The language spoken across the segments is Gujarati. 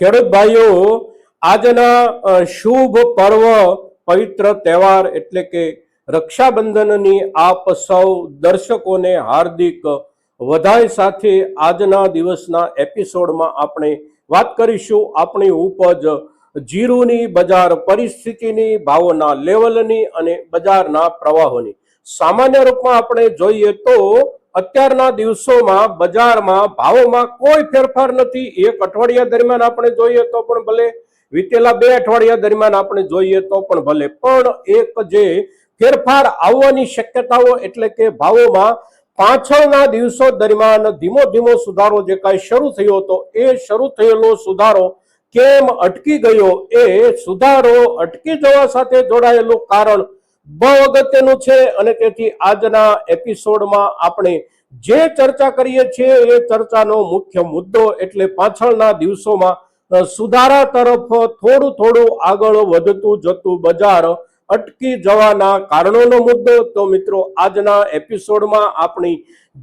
ખેડૂત ભાઈઓ, આજના શુભ પર્વ પવિત્ર તહેવાર એટલે કે રક્ષાબંધનની આપ સૌ દર્શકોને હાર્દિક વધાઈ સાથે આજના દિવસના એપિસોડમાં આપણે વાત કરીશું આપણી ઉપજ જીરુની બજાર પરિસ્થિતિની, ભાવોના લેવલની અને બજારના પ્રવાહોની. સામાન્ય રૂપમાં આપણે જોઈએ તો અત્યારના દિવસોમાં બજારમાં ભાવોમાં કોઈ ફેરફાર નથી. એક અઠવાડિયા દરમિયાન આપણે જોઈએ તો પણ ભલે, વીતેલા 2 અઠવાડિયા દરમિયાન આપણે જોઈએ તો પણ ભલે, પણ એક જે ફેરફાર આવવાની શક્યતાઓ એટલે કે ભાવોમાં પાછળના દિવસો દરમિયાન ધીમો ધીમો સુધારો જે કાંઈ શરૂ થયો હતો એ શરૂ થયેલો સુધારો કેમ અટકી ગયો, એ સુધારો અટકી જવા સાથે જોડાયેલું કારણ બહુ અગત્યનું છે. અને તેથી આજના એપિસોડમાં આપણે જે ચર્ચા કરીએ છીએ એ ચર્ચાનો મુખ્ય મુદ્દો એટલે પાછળના દિવસોમાં સુધારા તરફ થોડું થોડું આગળ વધતું જતું બજાર અટકી જવાના કારણોનો મુદ્દો. તો મિત્રો, આજના એપિસોડમાં આપણી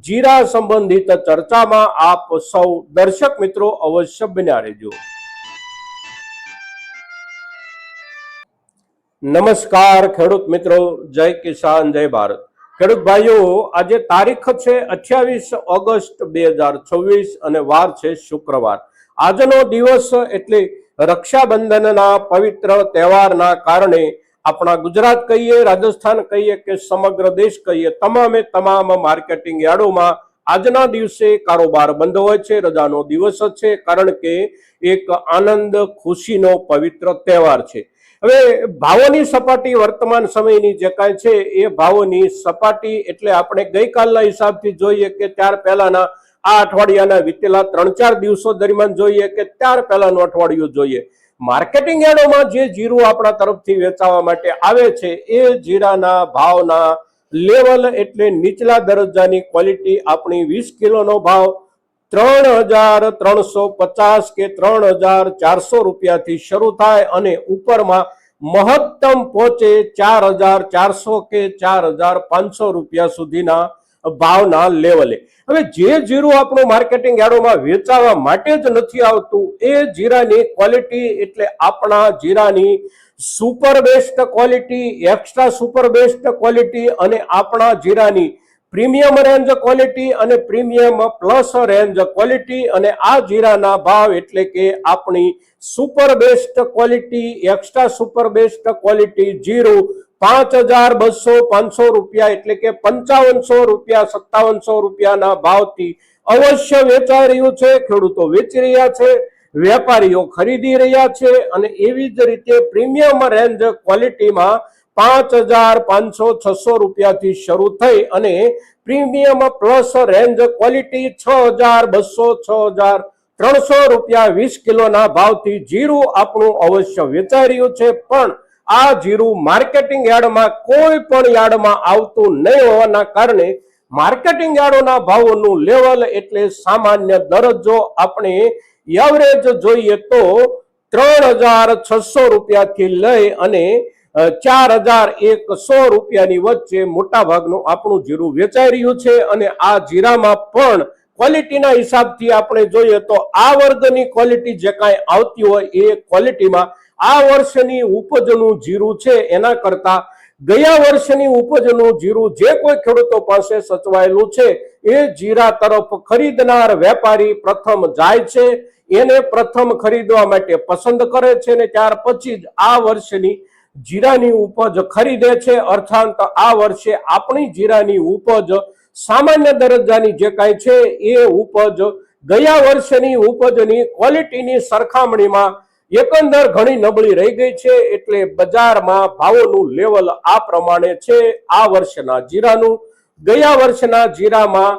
જીરા સંબંધિત ચર્ચામાં આપ સૌ દર્શક મિત્રો અવશ્ય બન્યા રહેજો. નમસ્કાર ખેડૂત મિત્રો, જય કિસાન, જય ભારત. ખેડૂત ભાઈઓ, આજે તારીખ છે 28 ઓગસ્ટ 2026 અને વાર છે શુક્રવાર. આજનો દિવસ એટલે રક્ષાબંધનના પવિત્ર તહેવારના કારણે આપણા ગુજરાત કહીએ, રાજસ્થાન કહીએ કે સમગ્ર દેશ કહીએ, તમામ માર્કેટિંગ યાર્ડોમાં આજના દિવસે કારોબાર બંધ હોય છે, રજાનો દિવસ છે, કારણ કે એક આનંદ ખુશીનો પવિત્ર તહેવાર છે. હવે ભાવોની સપાટી વર્તમાન સમયની જે કાંઈ છે એ ભાવોની સપાટી એટલે આપણે ગઈકાલના હિસાબથી જોઈએ કે ત્યાર પહેલાના આ અઠવાડિયાના વીતેલા 3-4 દિવસો દરમિયાન જોઈએ કે ત્યાર પહેલાનું અઠવાડિયું જોઈએ, માર્કેટિંગ યાર્ડોમાં જે જીરું આપણા તરફથી વેચાવા માટે આવે છે એ જીરાના ભાવના લેવલ એટલે નીચલા દરજ્જાની ક્વોલિટી આપણી 20 કિલોનો ભાવ 3,350 કે 3,400 રૂપિયાથી શરૂ થાય અને ઉપરમાં મહત્તમ પહોંચે 4,400 કે 4,500 રૂપિયા સુધીના ભાવના લેવલે. હવે જે જીરું આપણું માર્કેટિંગ યાર્ડોમાં વેચાવા માટે જ નથી આવતું એ જીરાની ક્વોલિટી એટલે આપણા જીરાની super best quality, extra super best quality અને આપણા જીરાની પ્રીમિયમ રેન્જ ક્વોલિટી અને પ્રીમિયમ પ્લસ રેન્જ ક્વોલિટી અને આ જીરાના ભાવ એટલે કે આપણી super best quality, extra super best quality જીરું 5,200-500 રૂપિયા એટલે કે 5,500 રૂપિયા 5,700 રૂપિયાના ભાવથી અવશ્ય વેચાઈ રહ્યું છે. ખેડૂતો વેચી રહ્યા છે, વેપારીઓ ખરીદી રહ્યા છે અને એવી જ રીતે પ્રીમિયમ રેન્જ ક્વોલિટીમાં 5,500-600 રૂપિયાથી શરૂ થઈ અને પ્રીમિયમ પ્લસ રેન્જ ક્વોલિટી 6,200-6,300 રૂપિયા 20 કિલોના ભાવથી જીરું આપણું અવશ્ય વેચાઈ રહ્યું છે. પણ આ જીરું માર્કેટિંગ યાર્ડમાં કોઈ પણ યાર્ડમાં આવતું નહીં હોવાના કારણે માર્કેટિંગ યાર્ડોના ભાવોનું લેવલ એટલે સામાન્ય દરજ્જો આપણે એવરેજ જોઈએ તો 3,600 રૂપિયાથી લઈ અને 4,100 રૂપિયાની વચ્ચે મોટા ભાગનું આપણું જીરું વેચાઈ રહ્યું છે. અને આ જીરામાં પણ ક્વોલિટીના હિસાબથી આપણે જોઈએ તો આ વર્ગની ક્વોલિટી જે કાંઈ આવતી હોય એ ક્વોલિટીમાં આ વર્ષની ઉપજનું જીરું છે એના કરતા ગયા વર્ષની ઉપજનું જીરું જે કોઈ ખેડૂતો પાસે સચવાયેલું છે એ જીરા તરફ ખરીદનાર વેપારી પ્રથમ જાય છે, એને પ્રથમ ખરીદવા માટે પસંદ કરે છે ને ત્યાર પછી જ આ વર્ષની જીરાની ઉપજ ખરીદે છે. અર્થાત આ વર્ષે આપણી જીરાની ઉપજ સામાન્ય દરજ્જાની જે કાંઈ છે એ ઉપજ ગયા વર્ષની ઉપજની ક્વોલિટીની સરખામણીમાં એકંદર ઘણી નબળી રહી ગઈ છે. એટલે બજારમાં ભાવોનું લેવલ આ પ્રમાણે છે. આ વર્ષના જીરાનું ગયા વર્ષના જીરામાં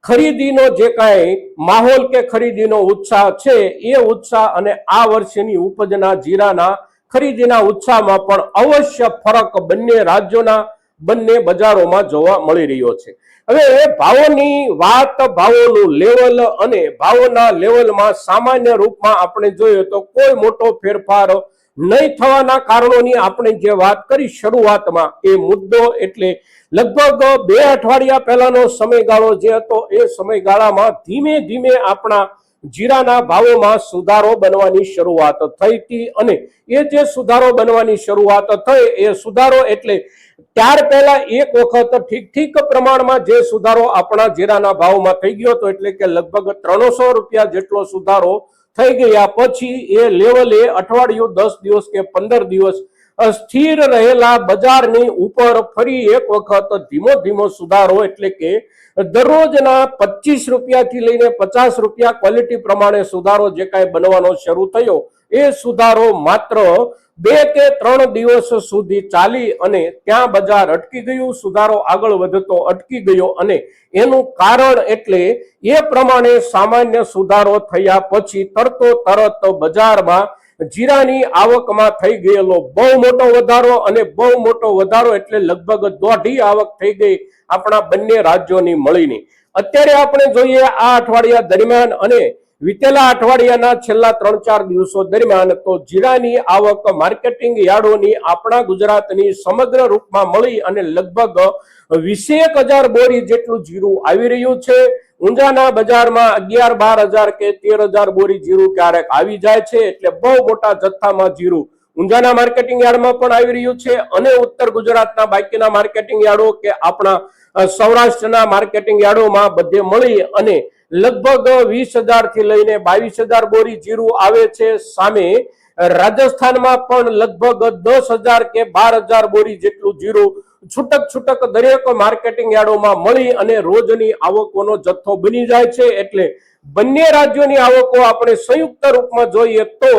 ખરીદીનો જે કાંઈ માહોલ કે ખરીદીનો ઉત્સાહ છે એ ઉત્સાહ અને આ વર્ષની ઉપજના જીરાના ખરીદીના ઉત્સાહમાં પણ અવશ્ય ફરક બંને રાજ્યોના બંને બજારોમાં જોવા મળી રહ્યો છે. હવે ભાવોની વાત, ભાવોનું લેવલ અને ભાવોના લેવલમાં સામાન્ય રૂપમાં આપણે જોઈએ તો કોઈ મોટો ફેરફાર નહીં થવાના કારણોની આપણે જે વાત કરી શરૂઆતમાં એ મુદ્દો એટલે લગભગ 2 અઠવાડિયા પહેલાનો સમયગાળો જે હતો એ સમયગાળામાં ધીમે ધીમે આપણા જીરાના ભાવોમાં સુધારો બનવાની શરૂઆત થઈ હતી અને એ જે સુધારો બનવાની શરૂઆત થઈ એ સુધારો એટલે ત્યાર પહેલા એક વખત ઠીક પ્રમાણમાં જે સુધારો આપણા જીરાના ભાવમાં થઈ ગયો હતો એટલે કે લગભગ 300 રૂપિયા જેટલો સુધારો થઈ ગયા પછી એ લેવલે અઠવાડિયું 10 દિવસ કે 15 દિવસ સ્થિર રહેલા બજારની ઉપર ફરી એક વખત ધીમો સુધારો એટલે કે દરરોજના 25 રૂપિયાથી લઈને 50 રૂપિયા ક્વોલિટી પ્રમાણે સુધારો જે કાંઈ બનવાનો શરૂ થયો એ સુધારો માત્ર 2 કે 3 દિવસ સુધી ચાલી અને ત્યાં બજાર અટકી ગયું, સુધારો આગળ વધતો અટકી ગયો અને એનું કારણ એટલે એ પ્રમાણે સામાન્ય સુધારો થયા પછી તરત બજારમાં જીરાની આવકમાં થઈ ગયેલો બહુ મોટો વધારો અને બહુ મોટો વધારો એટલે લગભગ દોઢી આવક થઈ ગઈ આપણા બંને રાજ્યોની મળીને. અત્યારે આપણે જોઈએ આ અઠવાડિયા દરમિયાન અને વિતેલા અઠવાડિયાના છેલ્લા 3-4 દિવસો દરમિયાન તો જીરાની આવક માર્કેટિંગ યાર્ડોની આપણા ગુજરાતની સમગ્ર રૂપમાં મળી અને લગભગ 21,000 બોરી જેટલું જીરું આવી રહ્યું છે. ઊંઝાના બજારમાં 11-12 હજાર કે 13,000 બોરી જીરું ક્યારેક આવી જાય છે એટલે બહુ મોટા જથ્થામાં જીરું ઊંઝાના માર્કેટિંગ યાર્ડમાં પણ આવી રહ્યું છે અને ઉત્તર ગુજરાતના બાકીના માર્કેટિંગ યાર્ડો કે આપણા સૌરાષ્ટ્રના માર્કેટિંગ યાર્ડોમાં બધે મળી અને લગભગ 20,000 થી લઈને 22,000 બોરી જીરું આવે છે. સામે રાજસ્થાનમાં પણ લગભગ 10,000 કે 12,000 બોરી જેટલું જીરું છૂટક દરેક માર્કેટિંગ યાર્ડોમાં મળી અને રોજની આવકોનો જથ્થો બની જાય છે. એટલે બંને રાજ્યોની આવકો આપણે સંયુક્ત રૂપમાં જોઈએ તો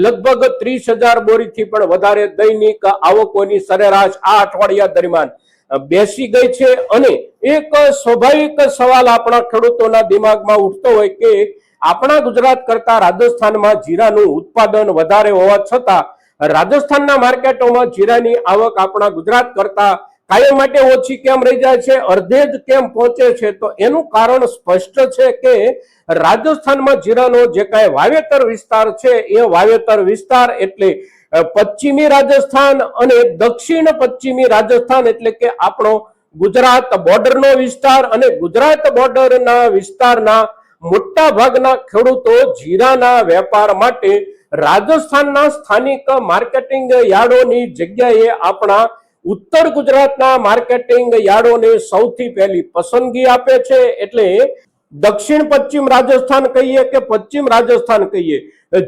લગભગ 30,000 બોરીથી પણ વધારે દૈનિક આવકોની સરેરાશ આ અઠવાડિયા દરમિયાન બેસી ગઈ છે. અને એક સ્વાભાવિક સવાલ આપણા ખેડૂતોના દિમાગમાં ઉઠતો હોય કે આપણા ગુજરાત કરતા રાજસ્થાનમાં જીરાનું ઉત્પાદન વધારે હોવા છતાં રાજસ્થાનના માર્કેટોમાં જીરાની આવક આપણા ગુજરાત કરતા કાયમ માટે ઓછી કેમ રહી જાય છે, અડધે જ કેમ પહોંચે છે? તો એનું કારણ સ્પષ્ટ છે કે રાજસ્થાનમાં જીરાનો જે કાંઈ વાવેતર વિસ્તાર છે એ વાવેતર વિસ્તાર એટલે પશ્ચિમી રાજસ્થાન અને દક્ષિણ પશ્ચિમી રાજસ્થાન એટલે કે આપણો ગુજરાત બોર્ડરનો વિસ્તાર અને ગુજરાત બોર્ડરના વિસ્તારના મોટા ભાગના ખેડૂતો જીરાના વેપાર માટે રાજસ્થાનના સ્થાનિક માર્કેટિંગ યાર્ડોની જગ્યાએ આપણા ઉત્તર ગુજરાતના માર્કેટિંગ યાર્ડોને સૌથી પહેલી પસંદગી આપે છે. એટલે દક્ષિણ પશ્ચિમ રાજસ્થાન કહીએ કે પશ્ચિમ રાજસ્થાન કહીએ,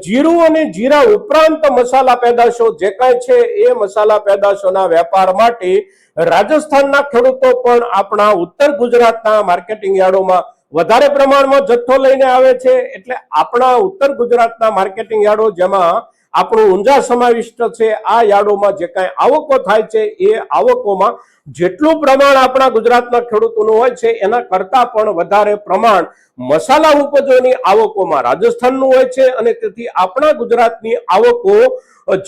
જીરું અને જીરા ઉપરાંત મસાલા પેદાશો જે કાંઈ છે એ મસાલા પેદાશોના વેપાર માટે રાજસ્થાનના ખેડૂતો પણ આપણા ઉત્તર ગુજરાતના માર્કેટિંગ યાર્ડોમાં વધારે પ્રમાણમાં જથ્થો લઈને આવે છે. એટલે આપણા ઉત્તર ગુજરાતના માર્કેટિંગ યાર્ડો જેમાં આપણું ઊંઝા સમાવિષ્ટ છે આ યાર્ડોમાં જે કાંઈ આવકો થાય છે એ આવકોમાં જેટલું પ્રમાણ આપણા ગુજરાતના ખેડૂતોનું હોય છે એના કરતા પણ વધારે પ્રમાણ મસાલા ઉપજોની આવકોમાં રાજસ્થાનનું હોય છે. અને તેથી આપણા ગુજરાતની આવકો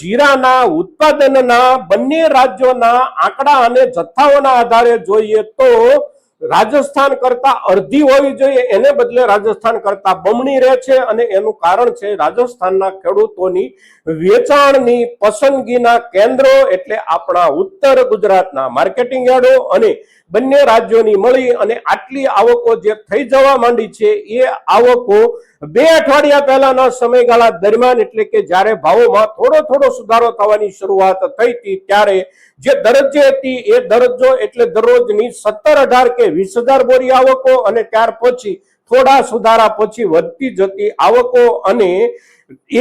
જીરાના ઉત્પાદનના બંને રાજ્યોના આંકડા અને જથ્થાઓના આધારે જોઈએ તો રાજસ્થાન કરતા અડધી હોવી જોઈએ, એને બદલે રાજસ્થાન કરતા બમણી રહે છે. અને એનું કારણ છે રાજસ્થાનના ખેડૂતોની વેચાણની પસંદગીના કેન્દ્રો એટલે આપણા ઉત્તર ગુજરાતના માર્કેટિંગ યાર્ડો અને બંને રાજ્યોની મળી અને આટલી આવકો જે થઈ જવા માંડી છે એ આવકો 2 અઠવાડિયા પહેલાના સમયગાળા દરમિયાન એટલે કે જ્યારે ભાવોમાં થોડો સુધારો થવાની શરૂઆત થઈ હતી ત્યારે જે દરજ્જે હતી એ દરજ્જો એટલે દરરોજની 17-18 કે 20,000 બોરી આવકો અને ત્યાર પછી થોડા સુધારા પછી વધતી જતી આવકો અને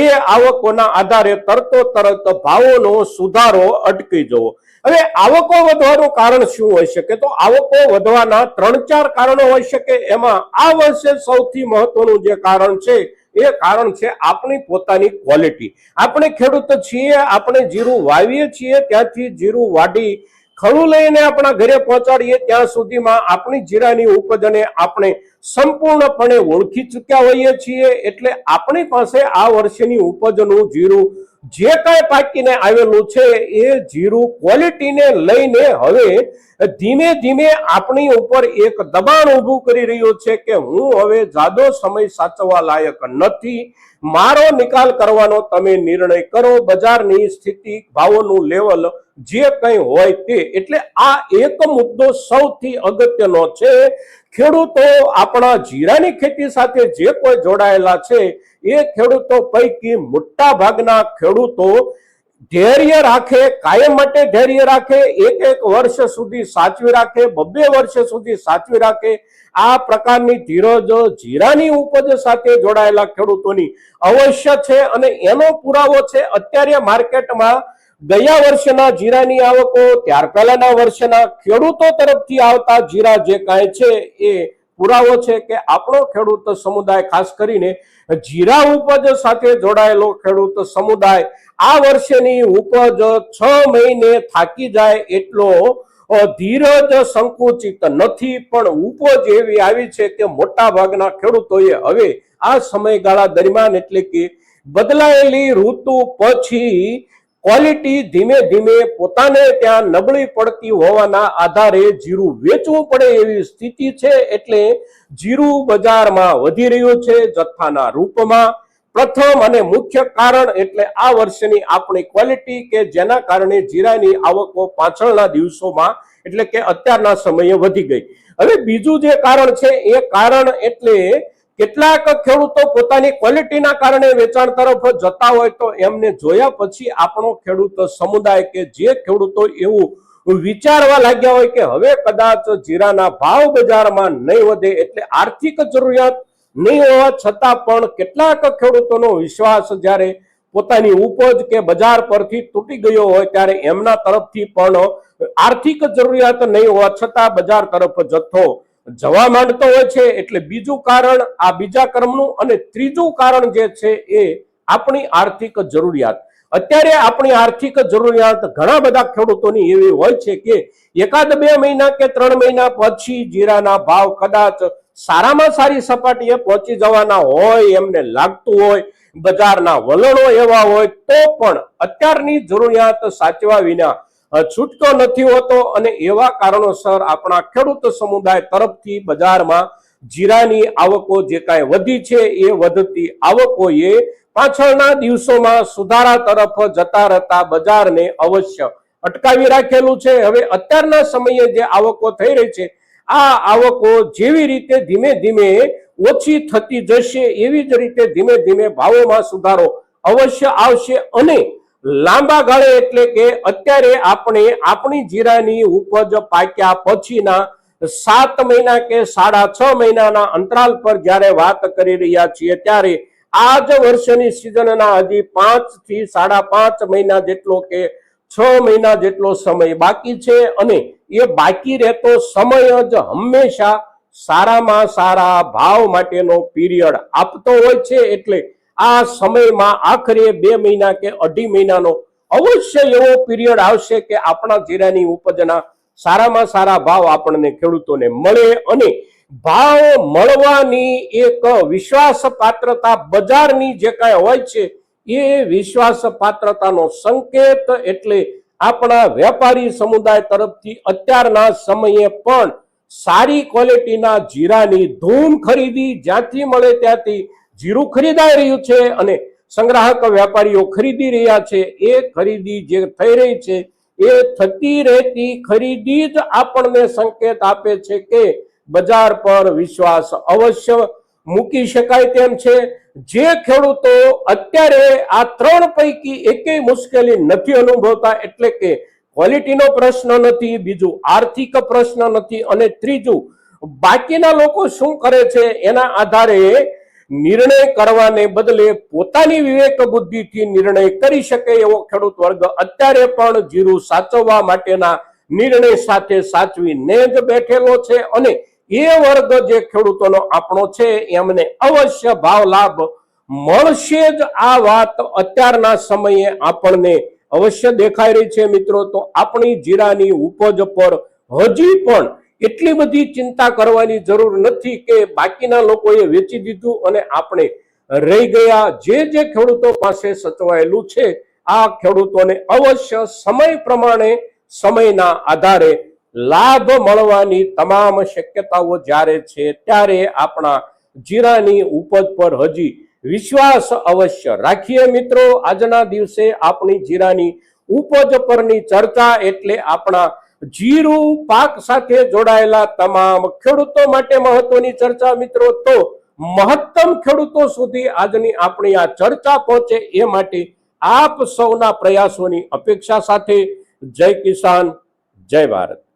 એ આવકોના આધારે તરત ભાવોનો સુધારો અટકી જવો. હવે આવકો વધવાનું કારણ શું હોઈ શકે? તો આવકો વધવાના 3-4 કારણો હોઈ શકે. એમાં આ વર્ષે સૌથી મહત્વનું જે કારણ છે એ કારણ છે આપણી પોતાની ક્વોલિટી. આપણે ખેડૂત છીએ, આપણે જીરું વાવીએ છીએ ત્યાંથી જીરું વાડી ખડું લઈને આપણા ઘરે પહોંચાડીએ ત્યાં સુધીમાં આપણી જીરાની ઉપજને આપણે સંપૂર્ણપણે ઓળખી ચૂક્યા હોઈએ છીએ. એટલે આપણી પાસે આ વર્ષની ઉપજનું જીરું જે કાંઈ પાકીને આવેલું છે એ જીરું ક્વોલિટીને લઈને હવે ધીમે આપણી ઉપર એક દબાણ ઊભું કરી રહ્યું છે કે હું હવે જાદો સમય સાચવવા લાયક નથી. મારો નિકાલ કરવાનો તમે નિર્ણય કરો, બજારની સ્થિતિ, ભાવોનું લેવલ જે કંઈ હોય તે. એટલે આ એક મુદ્દો સૌથી અગત્યનો છે. ખેડૂતો આપણા જીરાની ખેતી સાથે જે કોઈ જોડાયેલા છે એ ખેડૂતો પૈકી મોટા ભાગના ખેડૂતો ધૈર્ય રાખે, કાયમ માટે ધૈર્ય રાખે, એક વર્ષ સુધી સાચવી રાખે, 2 વર્ષ સુધી સાચવી રાખે. આ પ્રકારની ધીરજ જીરાની ઉપજ સાથે જોડાયેલા ખેડૂતોની અવશ્ય છે અને એનો પુરાવો છે અત્યારે માર્કેટમાં ગયા વર્ષના જીરાની આવકો, ત્યાર પહેલાના વર્ષના ખેડૂતો તરફથી આવતા જીરા જે કાંઈ છે એ પુરાવો છે કે આપણો ખેડૂત સમુદાય, ખાસ કરીને જીરા ઉપજ સાથે જોડાયેલો ખેડૂત સમુદાય આ વર્ષની ઉપજ 6 મહિને થાકી જાય એટલો ધીરજ સંકુચિત નથી. પણ ઉપજ એવી આવી છે કે મોટા ભાગના ખેડૂતોએ હવે આ સમયગાળા દરમિયાન, એટલે કે બદલાયેલી ઋતુ પછી ક્વોલિટી ધીમે ધીમે પોતાને ત્યાં નબળી પડતી હોવાના આધારે જીરું વેચવું પડે એવી સ્થિતિ છે. એટલે જીરું બજારમાં વધી રહ્યું છે જથ્થાના રૂપમાં. પ્રથમ અને મુખ્ય કારણ એટલે આ વર્ષની આપણી ક્વોલિટી કે જેના કારણે જીરાની આવકો પાછળના દિવસોમાં, એટલે કે અત્યારના સમયે વધી ગઈ. હવે બીજું જે કારણ છે એ કારણ એટલે કેટલાક ખેડૂતો પોતાની ક્વોલિટીના કારણે વેચાણ તરફ જતા હોય તો એમને જોયા પછી આપણો ખેડૂત સમુદાય કે જે ખેડૂતો એવું વિચારવા લાગ્યા હોય કે હવે કદાચ જીરાના ભાવ બજારમાં નહીં વધે, એટલે આર્થિક જરૂરિયાત નહીં હોવા છતાં પણ કેટલાક ખેડૂતોનો વિશ્વાસ જ્યારે પોતાની ઉપજ કે બજાર પરથી તૂટી ગયો હોય ત્યારે એમના તરફથી પણ આર્થિક જરૂરિયાત નહીં હોવા છતાં બજાર તરફ જથ્થો જવા માંડતો હોય છે. એટલે બીજું કારણ આ બીજા ક્રમનું. અને ત્રીજું કારણ જે છે એ આપણી આર્થિક જરૂરિયાત. અત્યારે આપણી આર્થિક જરૂરિયાત ઘણા બધા ખેડૂતોની એવી હોય છે કે 1-2 મહિના કે 3 મહિના પછી જીરાના ભાવ કદાચ સારામાં સારી સપાટીએ પહોંચી જવાના હોય એમને લાગતું હોય, બજારના વલણો એવા હોય તો પણ અત્યારની જરૂરિયાત સાચવા વિના છૂટતો નથી હોતો. અને એવા કારણોસર આપણા ખેડૂત સમુદાય તરફથી બજારમાં જીરાની આવકો જે કાંઈ વધી છે એ વધતી આવકોએ પાછળના દિવસોમાં સુધારા તરફ જતા રહેતા બજારને અવશ્ય અટકાવી રાખેલું છે. હવે અત્યારના સમયે જે આવકો થઈ રહી છે આ આવકો જેવી રીતે ધીમે ધીમે ઓછી થતી જશે એવી જ રીતે ધીમે ધીમે ભાવોમાં સુધારો અવશ્ય આવશે. અને લાંબા ગાળે, એટલે કે અત્યારે આપણે આપણી જીરાની ઉપજ પાક્યા પછીના 7 મહિના કે 6.5 મહિનાના અંતરાલ પર જ્યારે વાત કરી રહ્યા છીએ ત્યારે આ જ વર્ષની સિઝનના હજી 5 થી 5.5 મહિના જેટલો કે 6 મહિના જેટલો સમય બાકી છે. અને એ બાકી રહેતો સમય જ હંમેશા સારામાં સારા ભાવ માટેનો પીરિયડ આપતો હોય છે. એટલે આ સમયમાં આખરે 2 મહિના કે 2.5 મહિનાનો અવશ્ય એવો પીરિયડ આવશે કે આપણા જીરાની ઉપજના સારામાં સારા ભાવ આપણને ખેડૂતોને મળે. અને ભાવ મળવાની એક વિશ્વાસ પાત્રતા બજારની જે કાંઈ હોય છે એ વિશ્વાસ પાત્રતાનો સંકેત એટલે આપણા વેપારી સમુદાય તરફથી અત્યારના સમયે પણ સારી ક્વોલિટીના જીરાની ધૂમ ખરીદી જ્યાંથી મળે ત્યાંથી જીરું ખરીદાઈ રહ્યું છે અને સંગ્રાહક વેપારીઓ ખરીદી રહ્યા છે. એ ખરીદી જે થઈ રહી છે એ થતી રહેતી ખરીદી જ આપણને સંકેત આપે છે કે બજાર પર વિશ્વાસ અવશ્ય મૂકી શકાય તેમ છે. જે ખેડૂતો અત્યારે આ 3 પૈકી એકેય મુશ્કેલી નથી અનુભવતા, એટલે કે ક્વોલિટીનો પ્રશ્ન નથી, બીજું આર્થિક પ્રશ્ન નથી, અને ત્રીજું બાકીના લોકો શું કરે છે એના આધારે નિર્ણય કરવાને બદલે પોતાની વિવેક બુદ્ધિથી નિર્ણય કરી શકે એવો ખેડૂત વર્ગ અત્યારે પણ જીરું સાચવવા માટેના નિર્ણય સાથે સાચવીને જ બેઠેલો છે. અને એ વર્ગ જે ખેડૂતોનો આપણો છે એમને અવશ્ય ભાવ લાભ મળશે જ. આ વાત અત્યારના સમયે આપણને અવશ્ય દેખાઈ રહી છે. મિત્રો, તો આપણી જીરાની ઉપજ પર હજી પણ એટલી બધી ચિંતા કરવાની જરૂર નથી કે બાકીના લોકોએ વેચી દીધું અને આપણે રહી ગયા. જે ખેડૂતો પાસે સચવાયેલું છે આ ખેડૂતોને અવશ્ય સમય પ્રમાણે સમયના આધારે લાભ મળવાની તમામ શક્યતાઓ જ્યારે છે ત્યારે આપણા જીરાની ઉપજ પર હજી વિશ્વાસ અવશ્ય રાખીએ મિત્રો. આજના દિવસે આપણી જીરાની ઉપજ પરની ચર્ચા એટલે આપણા જીરું પાક સાથે જોડાયેલા તમામ ખેડૂતો માટે મહત્વની ચર્ચા મિત્રો. તો મહત્તમ ખેડૂતો સુધી આજની આપણી આ ચર્ચા પહોંચે એ માટે આપ સૌના પ્રયાસોની અપેક્ષા સાથે જય કિસાન, જય ભારત.